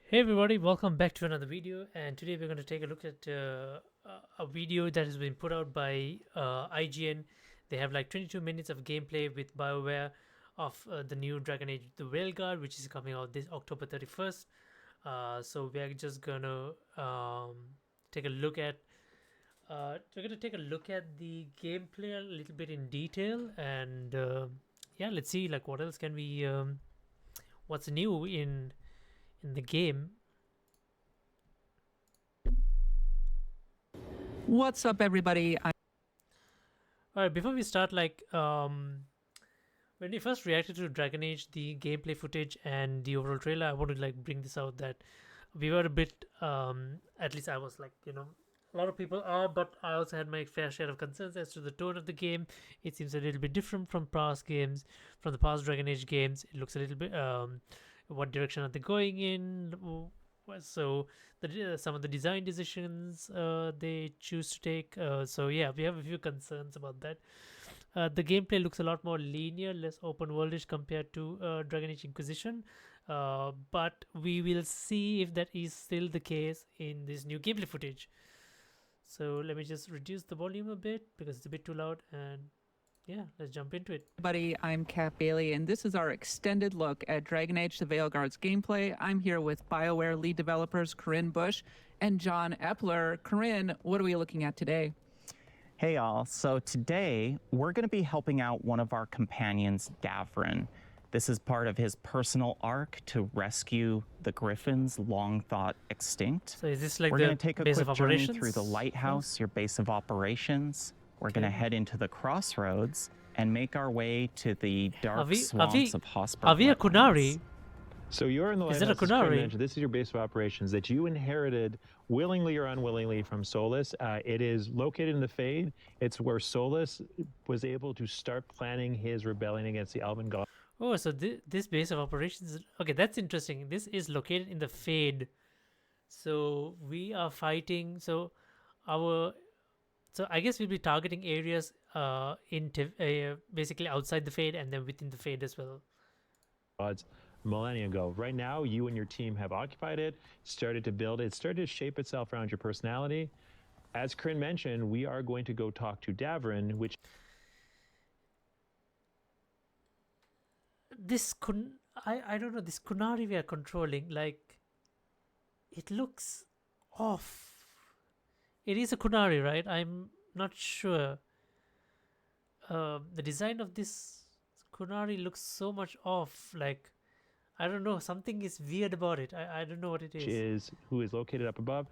Hey everybody, welcome back to another video, and today we're going to take a look at a video that has been put out by IGN. They have like 22 minutes of gameplay with BioWare of the new Dragon Age the Veilguard, which is coming out this October 31st. So we're just gonna take a look at the gameplay a little bit in detail, and yeah, let's see like what else can we what's new in the game. What's up, everybody? All right, before we start, when we first reacted to Dragon Age, the gameplay footage and the overall trailer, I want to like bring this out that we were a bit, at least I was like, a lot of people are, but I also had my fair share of concerns as to the tone of the game. It seems a little bit different from past games, from the past Dragon Age games. It looks a little bit, what direction are they going in? So some of the design decisions they choose to take. So yeah, we have a few concerns about that. The gameplay looks a lot more linear, less open worldish compared to Dragon Age Inquisition. But we will see if that is still the case in this new gameplay footage. So let me just reduce the volume a bit because it's a bit too loud, and yeah, let's jump into it. Everybody, I'm Kat Bailey, and this is our extended look at Dragon Age the Veilguard's gameplay. I'm here with BioWare lead developers Corinne Bush and John Epler. Corinne, what are we looking at today? Hey y'all, so today we're going to be helping out one of our companions, Davrin. This is part of his personal arc to rescue the Griffins long thought extinct. So is this like we're the going to take a base quick of journey operations? through the lighthouse, your base of operations. We're going to head into the crossroads and make our way to the dark swamps of Hosper. Are we a Kunari? So you're in the lighthouse. Is it a Kunari? This is your base of operations that you inherited willingly or unwillingly from Solus. It is located in the Fade. It's where Solus was able to start planning his rebellion against the Elven God. Oh, so this base of operations, okay, that's interesting. This is located in the Fade. So we are fighting, so I guess we'll be targeting areas basically outside the Fade and then within the Fade as well. Gods millennia ago. Right now, you and your team have occupied it, started to build it, started to shape itself around your personality. As Corinne mentioned, we are going to go talk to Davrin, which I don't know, this Kunari we are controlling, like, it looks off. It is a Kunari, right? I'm not sure. The design of this Kunari looks so much off. Like, I don't know, something is weird about it. I don't know what it is. Who is located up above,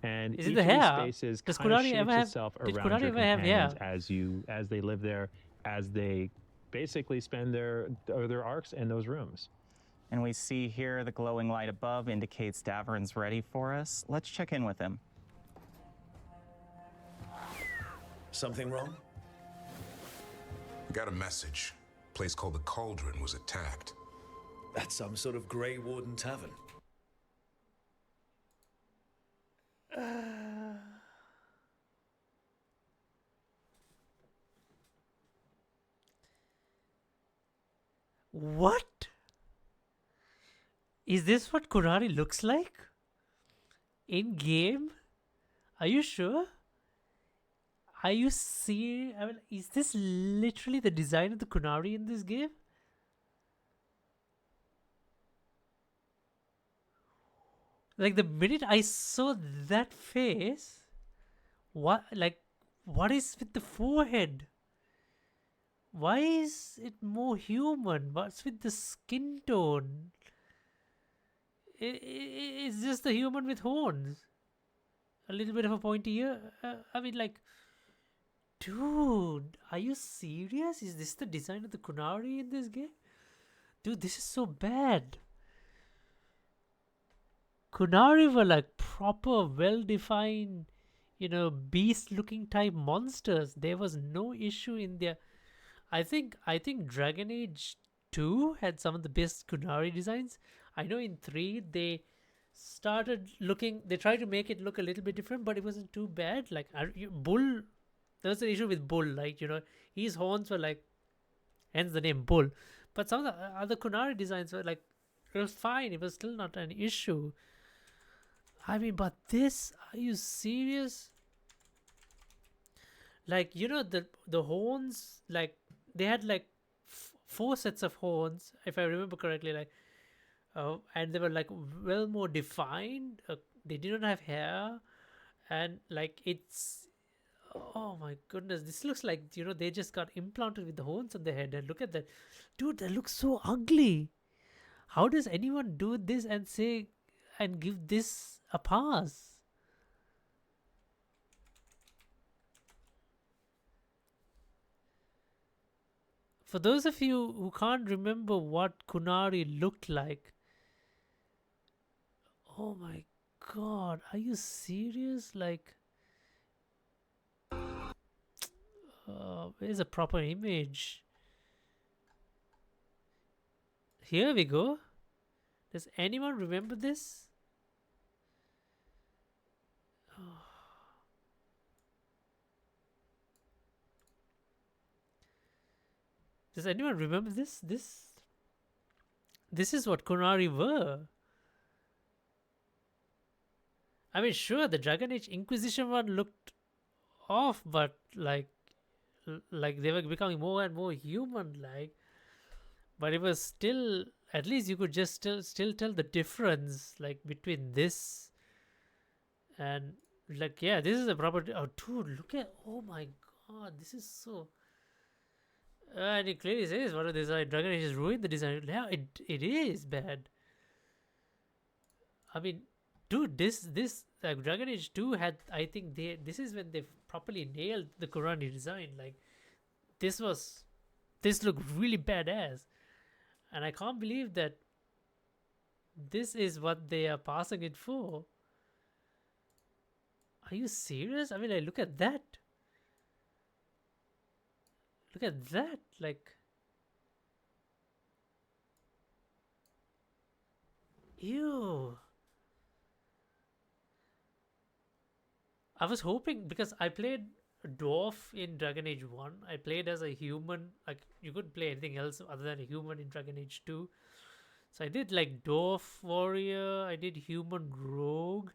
and is it each the of these hair? spaces Does kind of Kunari ever shapes have? itself Did around Kunari your ever have hair? companions as they live there, as they basically spend their arcs in those rooms. And we see here the glowing light above indicates Davrin's ready for us. Let's check in with him. Something wrong? We got a message. A place called the Cauldron was attacked. That's some sort of Grey Warden tavern. What? Is this what Kunari looks like? In game? Are you sure? Are you serious? I mean, is this literally the design of the Kunari in this game? Like, the minute I saw that face, what is with the forehead? Why is it more human? What's with the skin tone? It's just the human with horns. A little bit of a pointy ear. I mean, like, dude, are you serious? Is this the design of the Kunari in this game? Dude, this is so bad. Kunari were like proper, well-defined, beast-looking type monsters. There was no issue in their... I think Dragon Age 2 had some of the best Kunari designs. I know in 3 they tried to make it look a little bit different, but it wasn't too bad. Like, Bull, there was an issue with Bull, like, his horns were like, hence the name Bull. But some of the other Kunari designs were like, it was fine. It was still not an issue. I mean, but this, are you serious? Like, you know, the horns, like they had like four sets of horns, if I remember correctly, like, and they were like well more defined. They did not have hair, and like it's, oh my goodness, this looks like, you know, they just got implanted with the horns on their head. And look at that, dude, that looks so ugly. How does anyone do this and say and give this a pass? For those of you who can't remember what Kunari looked like, oh my god, are you serious? Like, where's a proper image? Here we go. Does anyone remember this? Does anyone remember this? This is what Kunari were. I mean, sure, the Dragon Age Inquisition one looked off, but like they were becoming more and more human-like. But it was still, at least you could just still tell the difference, like between this and like, yeah, this is a proper. Oh, dude, look at, oh my god, this is so. And it clearly says what a design. Dragon Age has ruined the design. Yeah, it is bad. I mean, dude, this like Dragon Age 2 had, I think this is when they properly nailed the Kurani design. Like this looked really badass, and I can't believe that this is what they are passing it for. Are you serious? I mean, like, look at that. Look at that, like, ew. I was hoping, because I played a dwarf in Dragon Age 1. I played as a human, like you couldn't play anything else other than a human in Dragon Age 2. So I did like dwarf warrior, I did human rogue.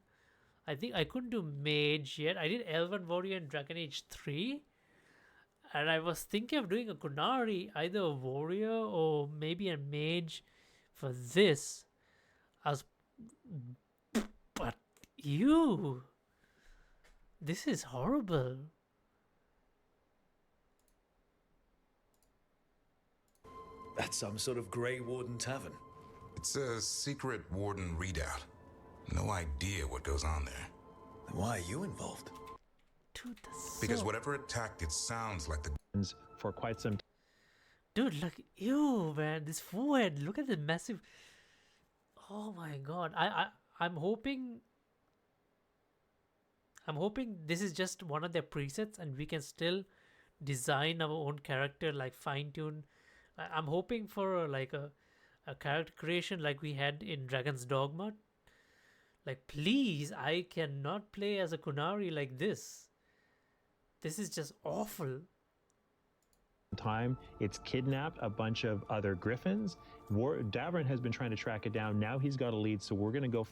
I think I couldn't do mage yet. I did elven warrior in Dragon Age 3. And I was thinking of doing a Kunari, either a warrior or maybe a mage for this. But you, this is horrible. That's some sort of Grey Warden tavern. It's a secret warden readout. No idea what goes on there. Then why are you involved? Dude, that's Because so... whatever attacked it sounds like the For quite some Dude, like, ew, man, this forehead, look at the massive... Oh my god, I'm hoping this is just one of their presets and we can still design our own character, like fine-tune. I'm hoping for like a character creation like we had in Dragon's Dogma. Like, please, I cannot play as a Kunari like this. This is just awful. time, it's kidnapped a bunch of other griffins. Davern has been trying to track it down. Now he's got a lead, so we're gonna go.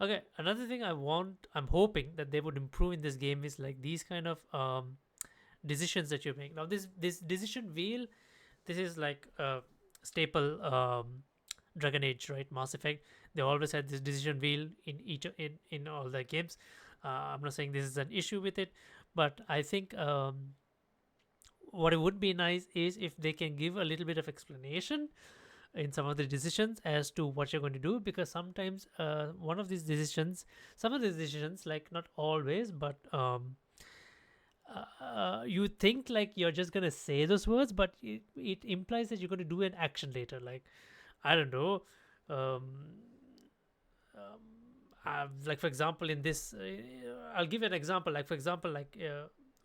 Okay, another thing I'm hoping that they would improve in this game is like these kind of decisions that you make. Now this decision wheel, this is like a staple Dragon Age, right? Mass Effect. They always had this decision wheel in all the games. I'm not saying this is an issue with it, but I think what it would be nice is if they can give a little bit of explanation in some of the decisions as to what you're going to do, because sometimes some of these decisions, like not always, but you think like you're just going to say those words, but it implies that you're going to do an action later. Like, I don't know, like for example in this, I'll give you an example. Like for example, like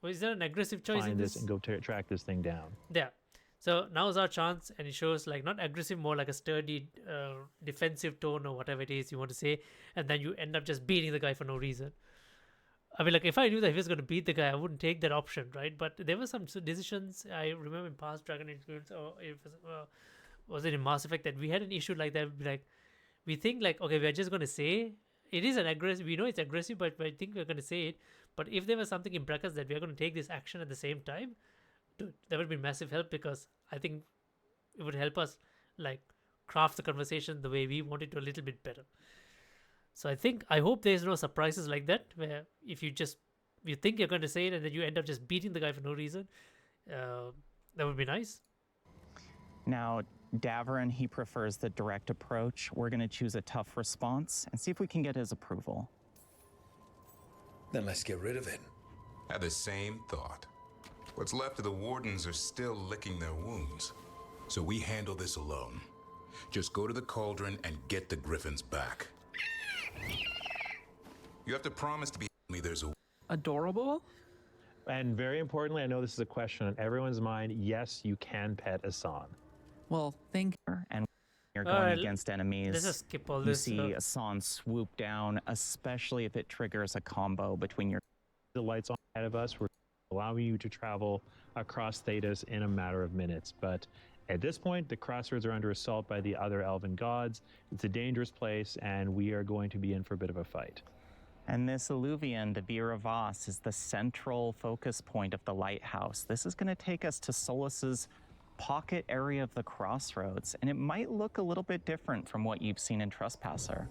is there an aggressive choice in Find this? this and go track this thing down. Yeah. So now's our chance, and it shows like not aggressive, more like a sturdy defensive tone or whatever it is you want to say, and then you end up just beating the guy for no reason. I mean, like if I knew that he was going to beat the guy, I wouldn't take that option, right? But there were some decisions I remember in past Dragon Age games, or it was it in Mass Effect, that we had an issue like that. Like we think like, okay, we're just going to say it is an aggressive. We know it's aggressive, but I think we're going to say it. But if there was something in brackets that we are going to take this action at the same time, dude, that would be massive help, because I think it would help us like craft the conversation the way we want it to a little bit better. So I hope there's no surprises like that, where if you think you're going to say it and then you end up just beating the guy for no reason. That would be nice. Now, Davrin, he prefers the direct approach. We're going to choose a tough response and see if we can get his approval. Then let's get rid of it. Had the same thought. What's left of the wardens are still licking their wounds. So we handle this alone. Just go to the cauldron and get the griffins back. You have to promise to be me there's a... Adorable? And very importantly, I know this is a question on everyone's mind. Yes, you can pet Asan. Well, thank you. And you're going against enemies. Let's just skip all You this. see Asan swoop down, especially if it triggers a combo between your... The lights on ahead of us, we're allowing you to travel across Thedas in a matter of minutes. But at this point, the crossroads are under assault by the other elven gods. It's a dangerous place, and we are going to be in for a bit of a fight. And this Illuvian, the Vira Voss, is the central focus point of the lighthouse. This is going to take us to Solus's pocket area of the crossroads, and it might look a little bit different from what you've seen in Trespasser.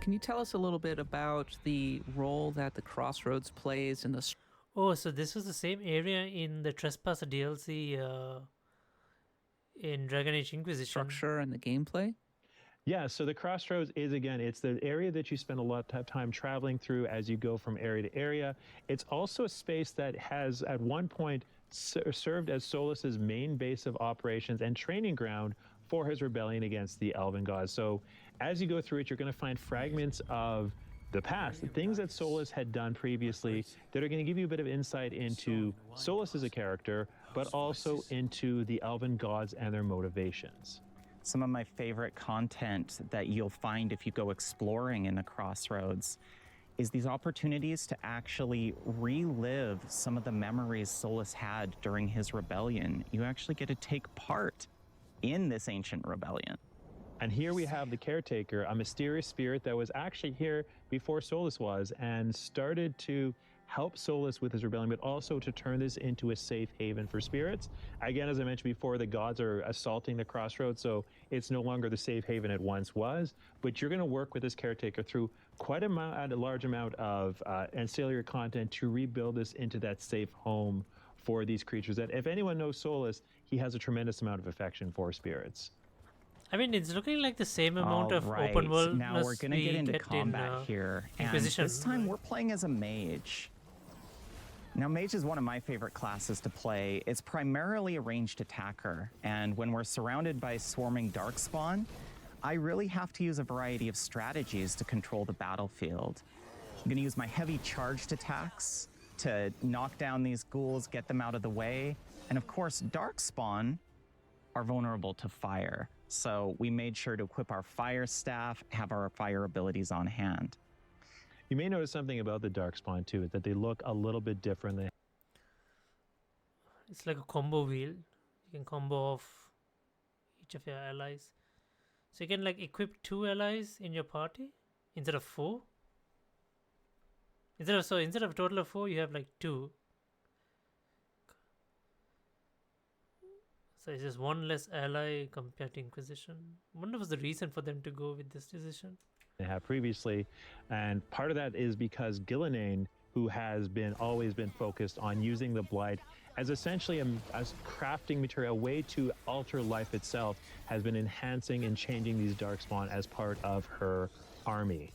Can you tell us a little bit about the role that the crossroads plays in the Oh, so this was the same area in the Trespasser DLC in Dragon Age Inquisition. structure and the gameplay? Yeah, so the crossroads is, again, it's the area that you spend a lot of time traveling through as you go from area to area. It's also a space that has, at one point, served as Solus's main base of operations and training ground for his rebellion against the Elven gods. So as you go through it, you're going to find fragments of the past, the things that Solus had done previously that are going to give you a bit of insight into Solus as a character, but also into the Elven gods and their motivations. Some of my favorite content that you'll find if you go exploring in the crossroads is these opportunities to actually relive some of the memories Solus had during his rebellion. You actually get to take part in this ancient rebellion. And here we have the caretaker, a mysterious spirit that was actually here before Solus was and started to help Solus with his rebellion, but also to turn this into a safe haven for spirits. Again, as I mentioned before, the gods are assaulting the crossroads, so it's no longer the safe haven it once was, but you're going to work with this caretaker through quite a large amount of ancillary content to rebuild this into that safe home for these creatures that, if anyone knows Solus, he has a tremendous amount of affection for spirits. I mean, it's looking like the same amount All of right, open world. now we're going to get into combat here, and Inquisition, this time right? we're playing as a mage. Now, mage is one of my favorite classes to play. It's primarily a ranged attacker, and when we're surrounded by swarming darkspawn, I really have to use a variety of strategies to control the battlefield. I'm going to use my heavy charged attacks to knock down these ghouls, get them out of the way, and of course, darkspawn are vulnerable to fire. So we made sure to equip our fire staff, have our fire abilities on hand. You may notice something about the Darkspawn too, is that they look a little bit different. It's like a combo wheel. You can combo off each of your allies. So you can like equip 2 allies in your party instead of 4. Instead of a total of 4, you have like 2. So it's just 1 less ally compared to Inquisition. I wonder what's the reason for them to go with this decision. They have previously, and part of that is because Gillenane, who has always been focused on using the Blight as essentially a crafting material, a way to alter life itself, has been enhancing and changing these Darkspawn as part of her army.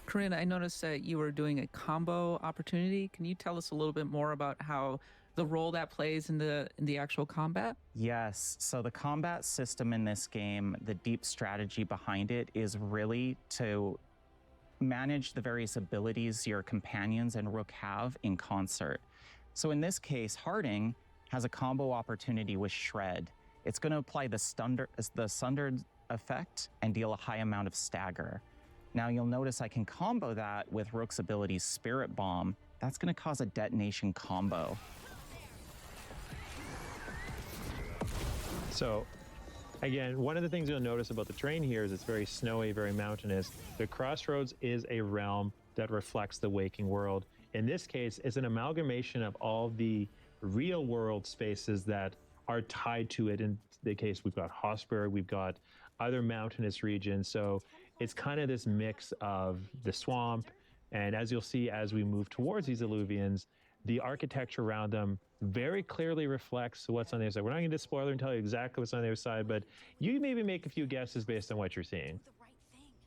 Corinne, I noticed that you were doing a combo opportunity. Can you tell us a little bit more about how the role that plays in the actual combat? Yes, so the combat system in this game, the deep strategy behind it is really to manage the various abilities your companions and Rook have in concert. So in this case, Harding has a combo opportunity with Shred. It's going to apply the Sundered effect and deal a high amount of stagger. Now you'll notice I can combo that with Rook's ability Spirit Bomb. That's going to cause a detonation combo. So Again, one of the things you'll notice about the terrain here is it's very snowy, very mountainous. The Crossroads is a realm that reflects the waking world. In this case, it's an amalgamation of all the real world spaces that are tied to it. In the case, we've got Hosberg, we've got other mountainous regions. So it's kind of this mix of the swamp. And as you'll see, as we move towards these alluvions, the architecture around them very clearly reflects what's on the other side. We're not going to spoiler and tell you exactly what's on the other side, but you maybe make a few guesses based on what you're seeing.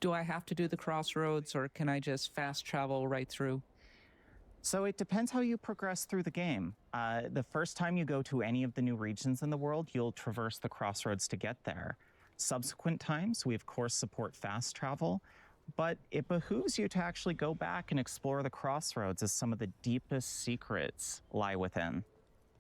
Do I have to do the crossroads, or can I just fast travel right through? So it depends how you progress through the game. The first time you go to any of the new regions in the world, you'll traverse the crossroads to get there. Subsequent times, we of course support fast travel, but it behooves you to actually go back and explore the crossroads as some of the deepest secrets lie within.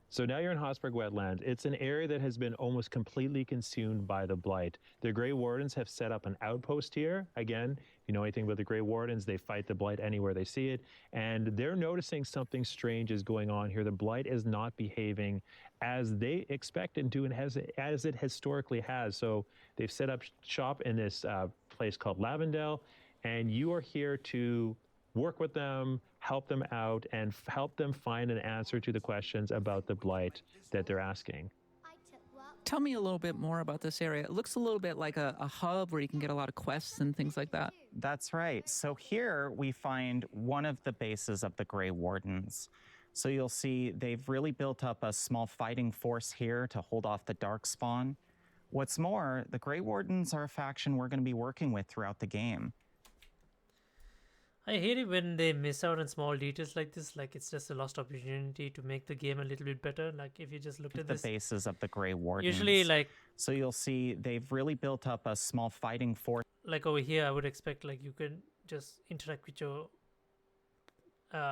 So now you're in Hosberg Wetland. It's an area that has been almost completely consumed by the blight. The Grey Wardens have set up an outpost here. Again, if you know anything about the Grey Wardens, they fight the blight anywhere they see it. And they're noticing something strange is going on here. The blight is not behaving as they expect it to and as it historically has. So they've set up shop in this place called Lavendel, and you are here to work with them, help them out, and help them find an answer to the questions about the blight that they're asking. Tell me a little bit more about this area. It looks a little bit like a hub where you can get a lot of quests and things like that. That's right. So here we find one of the bases of the Grey Wardens. So you'll see they've really built up a small fighting force here to hold off the Darkspawn. What's more, the Grey Wardens are a faction we're going to be working with throughout the game. I hate it when they miss out on small details like this. Like, it's just a lost opportunity to make the game a little bit better. Like, if you just looked at The this, bases of the Grey Wardens. usually like So you'll see they've really built up a small fighting force over here, I would expect like you can just interact with your.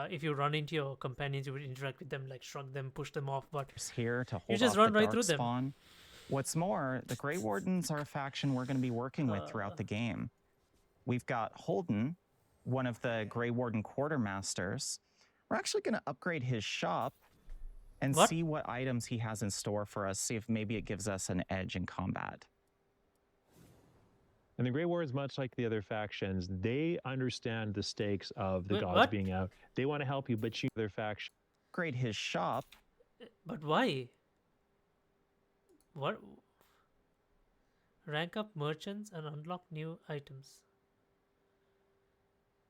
If you run into your companions, you would interact with them, like shrug them, push them off. But here to hold just off run the right through them. Darkspawn. What's more, the Grey Wardens are a faction we're going to be working with throughout the game. We've got Holden, one of the Grey Warden quartermasters. We're actually going to upgrade his shop and What? see what items he has in store for us, see if maybe it gives us an edge in combat. And the Grey Wardens, much like the other factions, they understand the stakes of the Wait, gods what? being out. They want to help you, but you their faction. Upgrade his shop. But why? What? Rank up merchants and unlock new items.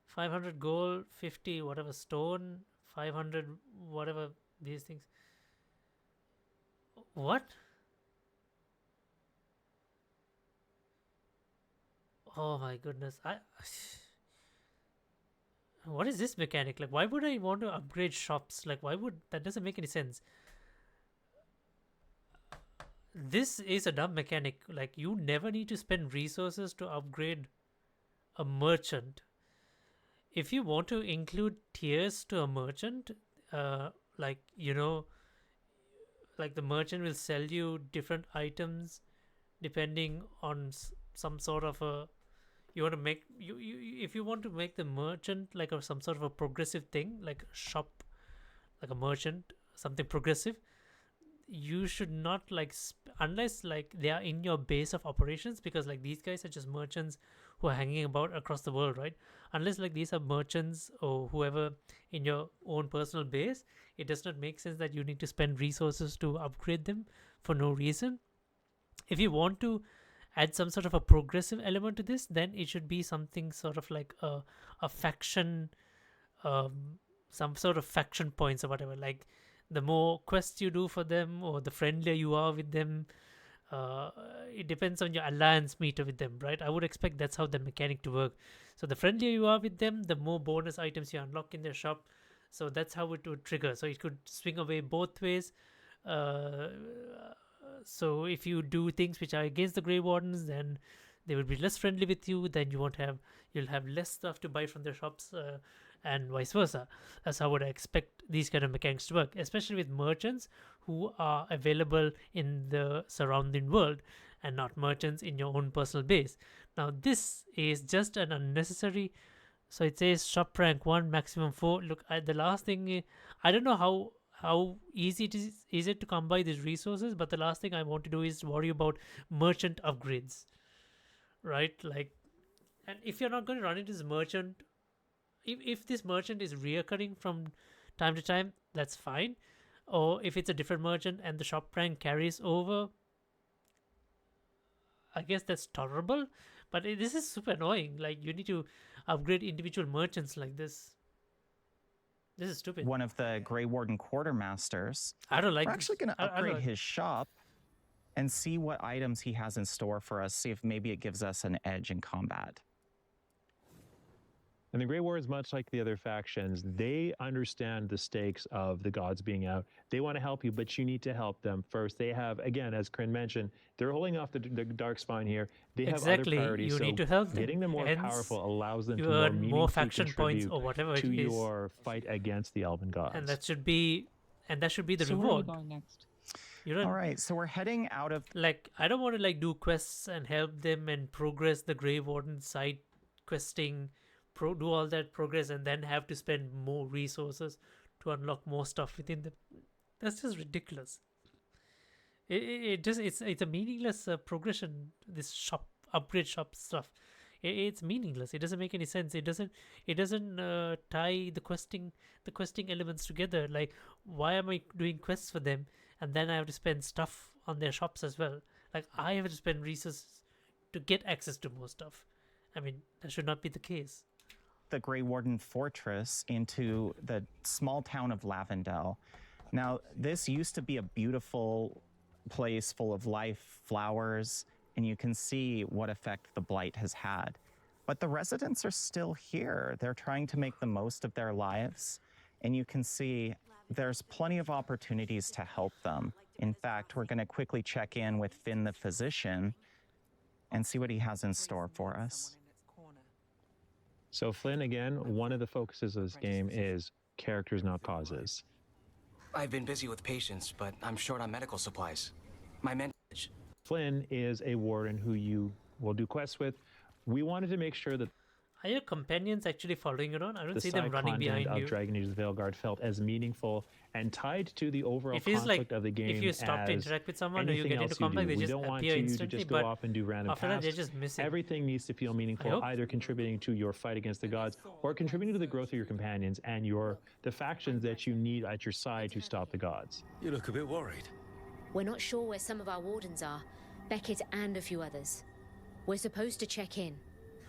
500 gold, 50 whatever stone, 500 whatever these things. What? Oh my goodness. What is this mechanic? Like, why would I want to upgrade shops? Like, why would that doesn't make any sense. This is a dumb mechanic. Like, you never need to spend resources to upgrade a merchant. If you want to include tiers to a merchant, like, you know, like the merchant will sell you different items depending on some sort of a, you want to make, if you want to make the merchant like some sort of a progressive thing, like a shop, like a merchant, something progressive, you should not like unless like they are in your base of operations, because like these guys are just merchants who are hanging about across the world, right? Unless like these are merchants or whoever in your own personal base, it does not make sense that you need to spend resources to upgrade them for no reason. If you want to add some sort of a progressive element to this, then it should be something sort of like a faction, some sort of faction points or whatever. Like, the more quests you do for them or the friendlier you are with them, it depends on your alliance meter with them, right? I would expect that's how the mechanic to work. So the friendlier you are with them, the more bonus items you unlock in their shop. So that's how it would trigger. So it could swing away both ways. So if you do things which are against the Grey Wardens, then they will be less friendly with you. Then you'll have less stuff to buy from their shops, and vice versa. That's how I would expect these kind of mechanics to work, especially with merchants who are available in the surrounding world and not merchants in your own personal base. Now this is just an unnecessary. So it says shop rank 1, maximum 4. Look, the last thing, I don't know how is it to come by these resources, but the last thing I want to do is worry about merchant upgrades, right? Like, and if you're not going to run into this merchant, if this merchant is reoccurring from time to time, that's fine. Or if it's a different merchant and the shop rank carries over, I guess that's tolerable. But this is super annoying. Like, you need to upgrade individual merchants like this. This is stupid. One of the Grey Warden quartermasters. I don't like We're this. actually going to I don't upgrade like- his shop and see what items he has in store for us, see if maybe it gives us an edge in combat. And the Grey Wardens, much like the other factions, they understand the stakes of the gods being out. They want to help you, but you need to help them first. They have, again, as Kryn mentioned, they're holding off the Darkspawn here. They have Exactly. other priorities. You so need to help them. getting them more Hence, powerful allows them you to more earn more meaningfully faction points contribute or whatever to it is. your fight against the Elven gods. And that should be the So where are we reward. going next? You don't All right, so we're heading out of like, I don't want to like do quests and help them and progress the Grey Warden side questing, do all that progress and then have to spend more resources to unlock more stuff within the. That's just ridiculous. It's a meaningless progression. This upgrade shop stuff. It's meaningless. It doesn't make any sense. It doesn't tie the questing elements together. Like, why am I doing quests for them and then I have to spend stuff on their shops as well? Like, I have to spend resources to get access to more stuff. I mean, that should not be the case. the Grey Warden fortress into the small town of Lavendel. Now, this used to be a beautiful place full of life, flowers, and you can see what effect the blight has had. But the residents are still here. They're trying to make the most of their lives, and you can see there's plenty of opportunities to help them. In fact, we're going to quickly check in with Finn the physician and see what he has in store for us. So Flynn, again, one of the focuses of this game is characters, not causes. I've been busy with patients, but I'm short on medical supplies. My mentor. Flynn is a warden who you will do quests with. We wanted to make sure that Are your companions actually following you around? I don't the see them side running content behind of you. Dragon Age: The Veilguard felt as meaningful and tied to the overall It feels conflict like of the game if you stop to as interact with someone or you anything get into else you combat, do. they We just don't want appear you to instantly, just go but off and do random after that, they're tasks. just missing. Everything needs to feel meaningful, hope. either contributing to your fight against the gods or contributing to the growth of your companions and the factions that you need at your side to stop the gods. You look a bit worried. We're not sure where some of our wardens are, Beckett and a few others. We're supposed to check in.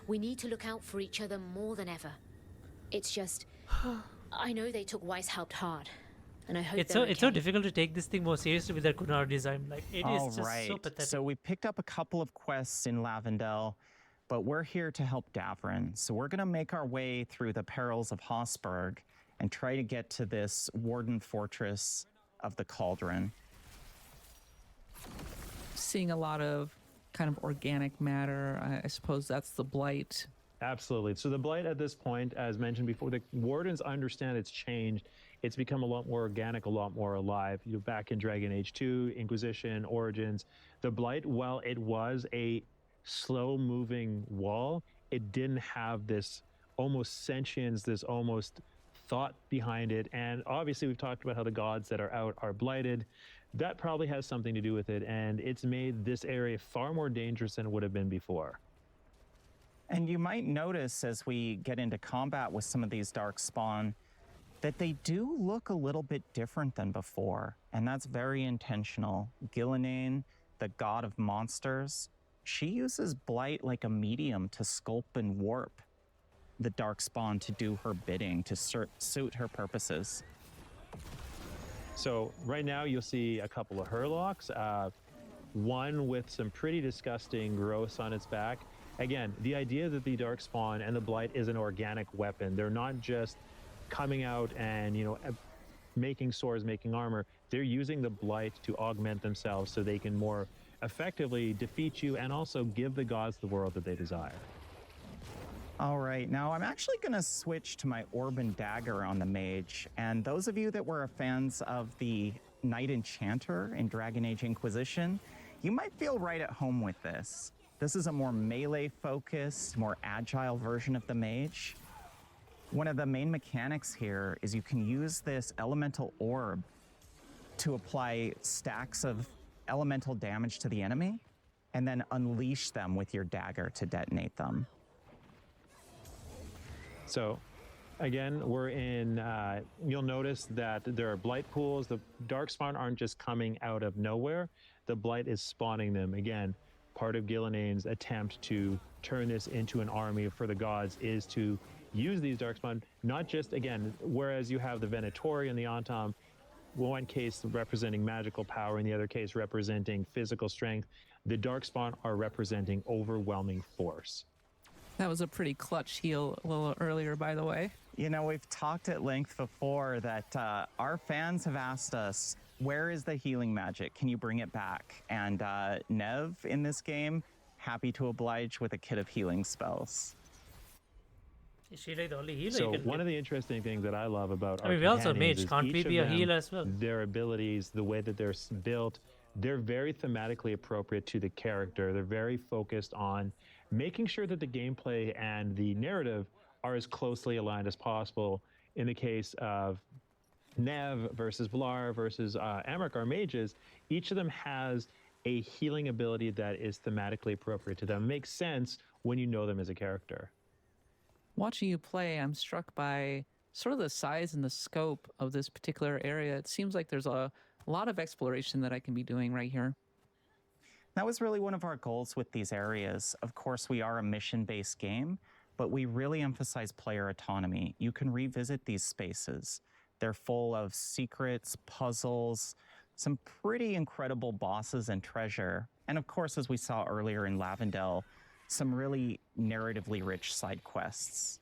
We need to look out for each other more than ever. It's just, I know they took Weishaupt hard, and I hope It's they're so okay. difficult to take this thing more seriously with that Gunnar design. Like, it is All just right, so pathetic. so we picked up a couple of quests in Lavendel, but we're here to help Davrin. So we're going to make our way through the perils of Hossberg and try to get to this Warden Fortress of the Cauldron. Seeing a lot of kind of organic matter. I suppose that's the blight. Absolutely. So the blight at this point, as mentioned before, the wardens understand it's changed. It's become a lot more organic, a lot more alive. You know, back in Dragon Age 2, Inquisition, Origins, the blight, while it was a slow-moving wall, it didn't have this almost sentience, this almost thought behind it. And obviously, we've talked about how the gods that are out are blighted. That probably has something to do with it, and it's made this area far more dangerous than it would have been before. And you might notice as we get into combat with some of these Darkspawn that they do look a little bit different than before, and that's very intentional. Gillenane, the god of monsters, she uses blight like a medium to sculpt and warp the Darkspawn to do her bidding, to suit her purposes. So right now you'll see a couple of Hurlocks, one with some pretty disgusting growths on its back. Again, the idea that the Darkspawn and the Blight is an organic weapon. They're not just coming out and, making swords, making armor. They're using the Blight to augment themselves so they can more effectively defeat you and also give the gods the world that they desire. All right, now I'm actually going to switch to my Orb and Dagger on the Mage. And those of you that were fans of the Knight Enchanter in Dragon Age Inquisition, you might feel right at home with this. This is a more melee-focused, more agile version of the Mage. One of the main mechanics here is you can use this elemental orb to apply stacks of elemental damage to the enemy and then unleash them with your dagger to detonate them. So again, we're in, you'll notice that there are blight pools. The darkspawn aren't just coming out of nowhere. The blight is spawning them. Again, part of Gillian's attempt to turn this into an army for the gods is to use these darkspawn, not just, again, whereas you have the Venatori and the Antam, one case representing magical power, in the other case representing physical strength, the darkspawn are representing overwhelming force. That was a pretty clutch heal a little earlier, by the way. You know, we've talked at length before that our fans have asked us, where is the healing magic? Can you bring it back? And Nev in this game, happy to oblige with a kit of healing spells. Is she like the only healer So you can one get? of the interesting things that I love about I our mean, we also companions mage. is Can't each we of be a them, healer as well? their abilities, the way that they're built, they're very thematically appropriate to the character. They're very focused on making sure that the gameplay and the narrative are as closely aligned as possible. In the case of Nev versus Vlar versus Amrik, our mages, each of them has a healing ability that is thematically appropriate to them. It makes sense when you know them as a character. Watching you play, I'm struck by sort of the size and the scope of this particular area. It seems like there's a lot of exploration that I can be doing right here. That was really one of our goals with these areas. Of course, we are a mission-based game, but we really emphasize player autonomy. You can revisit these spaces. They're full of secrets, puzzles, some pretty incredible bosses and treasure. And of course, as we saw earlier in Lavendel, some really narratively rich side quests.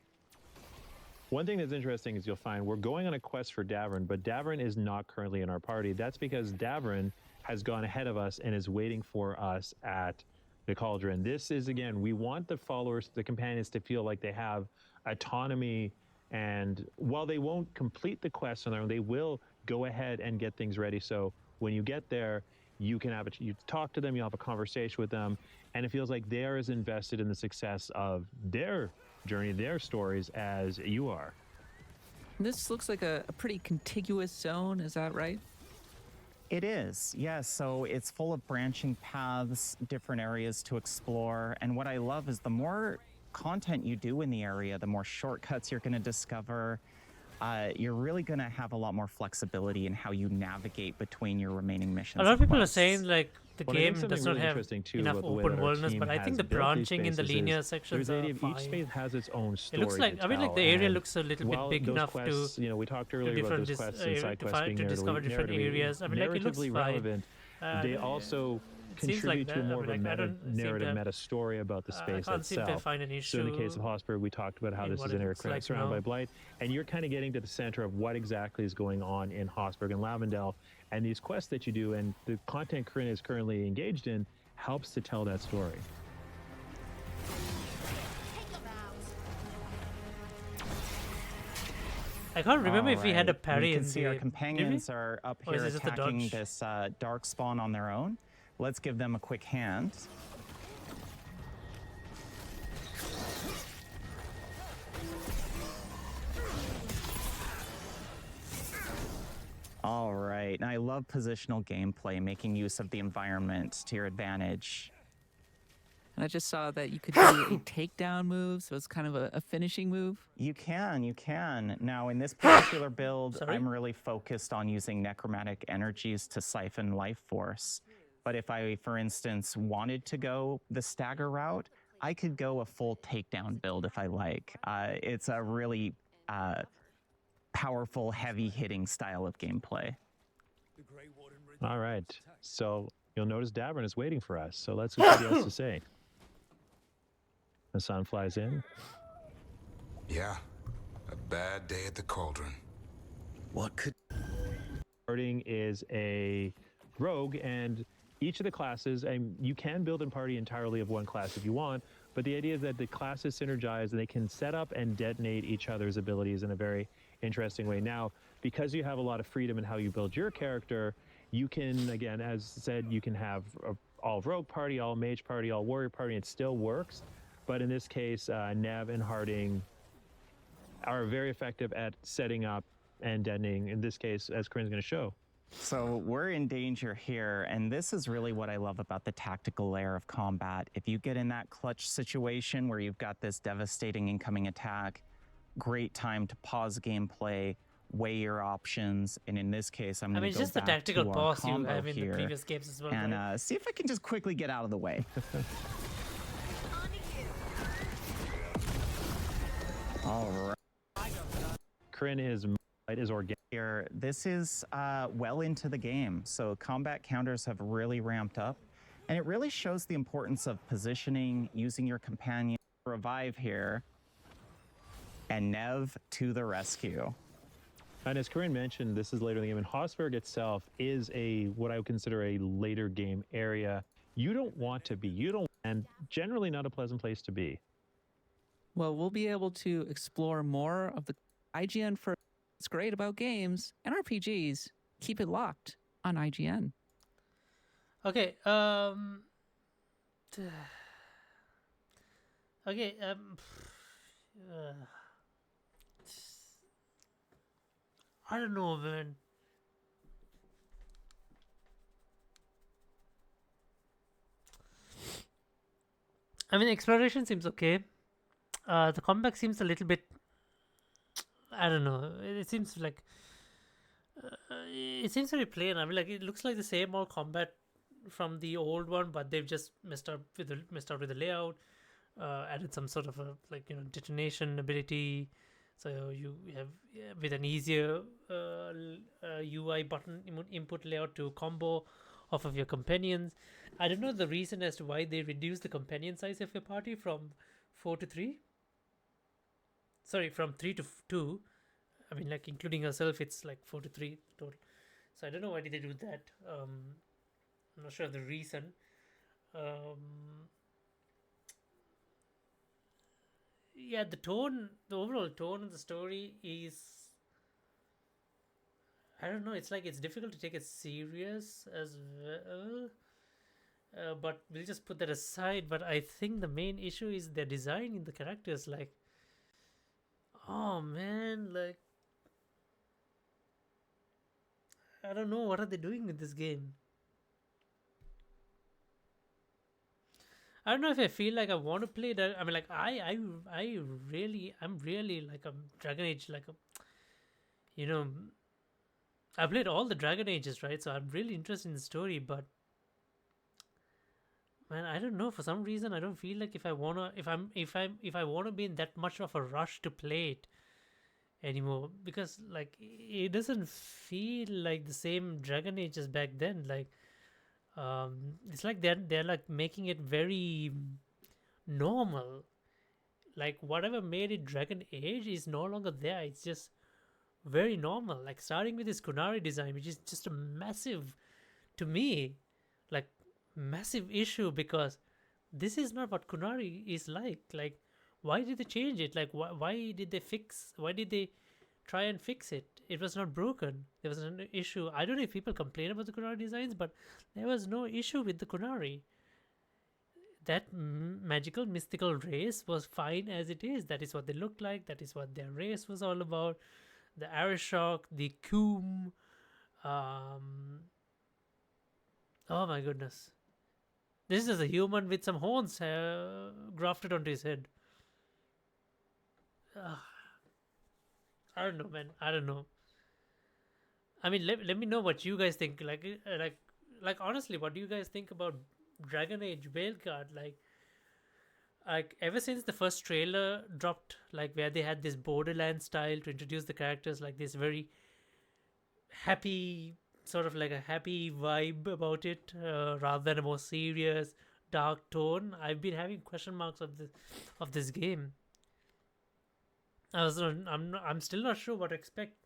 One thing that's interesting is you'll find we're going on a quest for Davrin, but Davrin is not currently in our party. That's because Davrin has gone ahead of us and is waiting for us at the Cauldron. This is, again, we want the followers, the companions, to feel like they have autonomy, and while they won't complete the quest on their own, they will go ahead and get things ready. So when you get there, you can have you talk to them, you'll have a conversation with them, and it feels like they are as invested in the success of their journey, their stories, as you are. This looks like a pretty contiguous zone, is that right? It is, yes. So it's full of branching paths, different areas to explore. And what I love is the more content you do in the area, the more shortcuts you're going to discover. You're really going to have a lot more flexibility in how you navigate between your remaining missions. A lot of and people are quests. saying like the Well, I think game something does not really have interesting, too, enough about the way open that our worldness, team but I has think the built these branching in the spaces linear is sections there's are the idea of each fine. space has its own It story. looks like to I mean like tell, the area and looks a little bit while big those enough quests, to you know, we talked do earlier about different those quests and side quests being to discover different narratively areas. I mean, like it looks narratively fine. relevant. They also seems like contribute to that. I more mean, of a like, I meta don't seem narrative, to- meta story about the I space can't seem to itself. find an So in the case issue of Hosper, we talked about how in this what is it an area looks like surrounded now. by blight, and you're kind of getting to the center of what exactly is going on in Hosberg and Lavendel, and these quests that you do and the content Corinne is currently engaged in helps to tell that story. I can't remember if we had a Alright, parry you in can see the our did we? companions are up Or is here it just the attacking dodge? this dark spawn on their own. Let's give them a quick hand. All right, and I love positional gameplay, making use of the environment to your advantage. And I just saw that you could do a takedown move, so it's kind of a finishing move. You can, you can. Now, in this particular build, Sorry? I'm really focused on using necromantic energies to siphon life force. But if I, for instance, wanted to go the stagger route, I could go a full takedown build if I like. It's a really powerful, heavy-hitting style of gameplay. All right, so you'll notice Davrin is waiting for us, so let's see what he has to say. The sun flies in. Yeah, a bad day at the Cauldron. What could... Starting is a rogue, and each of the classes, and you can build a party entirely of one class if you want, but the idea is that the classes synergize and they can set up and detonate each other's abilities in a very interesting way. Now, because you have a lot of freedom in how you build your character, you can, again, as said, you can have all rogue party, all mage party, all warrior party, and it still works. But in this case, Nev and Harding are very effective at setting up and detonating, in this case, as Corinne's going to show. So we're in danger here, and this is really what I love about the tactical layer of combat. If you get in that clutch situation where you've got this devastating incoming attack, great time to pause gameplay, weigh your options, and in this case, I'm I going mean, to it's go just the back tactical to our pause you combo have in the here previous games as well, and right? see if I can just quickly get out of the way. All right. Kryn is organic. Here, this is well into the game, so combat counters have really ramped up, and it really shows the importance of positioning, using your companion to revive here, and Nev to the rescue. And as Corinne mentioned, this is later in the game, and Hossberg itself is what I would consider a later game area. You don't want to be, and generally not a pleasant place to be. Well, we'll be able to explore more of the IGN for what's great about games and RPGs. Keep it locked on IGN. Okay, okay, I don't know, man. I mean, exploration seems okay. The combat seems a little bit. I don't know. It seems like it seems very plain. I mean, like it looks like the same old combat from the old one, but they've just messed up with the layout. Added some sort of a detonation ability, so you have with an easier UI button input layout to combo off of your companions. I don't know the reason as to why they reduced the companion size of your party from 4 to 3. Sorry, from 3 to 2. I mean, like including yourself, it's like 4 to 3 total. So I don't know why did they do that. I'm not sure of the reason. Yeah, the overall tone of the story is, I don't know, it's like it's difficult to take it serious as well. But we'll just put that aside. But I think the main issue is their design in the characters. Like, oh man, like I don't know what are they doing with this game. I don't know if I feel like I want to play that. I mean, like I'm really like a Dragon Age, like a, I played all the Dragon Ages, right? So I'm really interested in the story, but man, I don't know. For some reason, I don't feel like if I wanna be in that much of a rush to play it anymore, because like it doesn't feel like the same Dragon Age as back then. Like, it's like they're like making it very normal. Like whatever made it Dragon Age is no longer there. It's just very normal. Like starting with this Kunari design, which is just a massive, to me, like massive issue, because this is not what Kunari is like. Like, why did they change it? Like, why did they try and fix it? It was not broken. There was an issue. I don't know if people complain about the Kunari designs, but there was no issue with the Kunari. That magical, mystical race was fine as it is. That is what they looked like. That is what their race was all about. The Arishok, the Coom. Oh my goodness. This is a human with some horns grafted onto his head. I don't know, man. I don't know. I mean, let me know what you guys think. Like honestly, what do you guys think about Dragon Age Veilguard? Like ever since the first trailer dropped, like where they had this Borderlands style to introduce the characters, like this very happy, sort of like a happy vibe about it, rather than a more serious, dark tone. I've been having question marks of this game. I'm still not sure what to expect.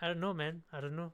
I don't know, man. I don't know.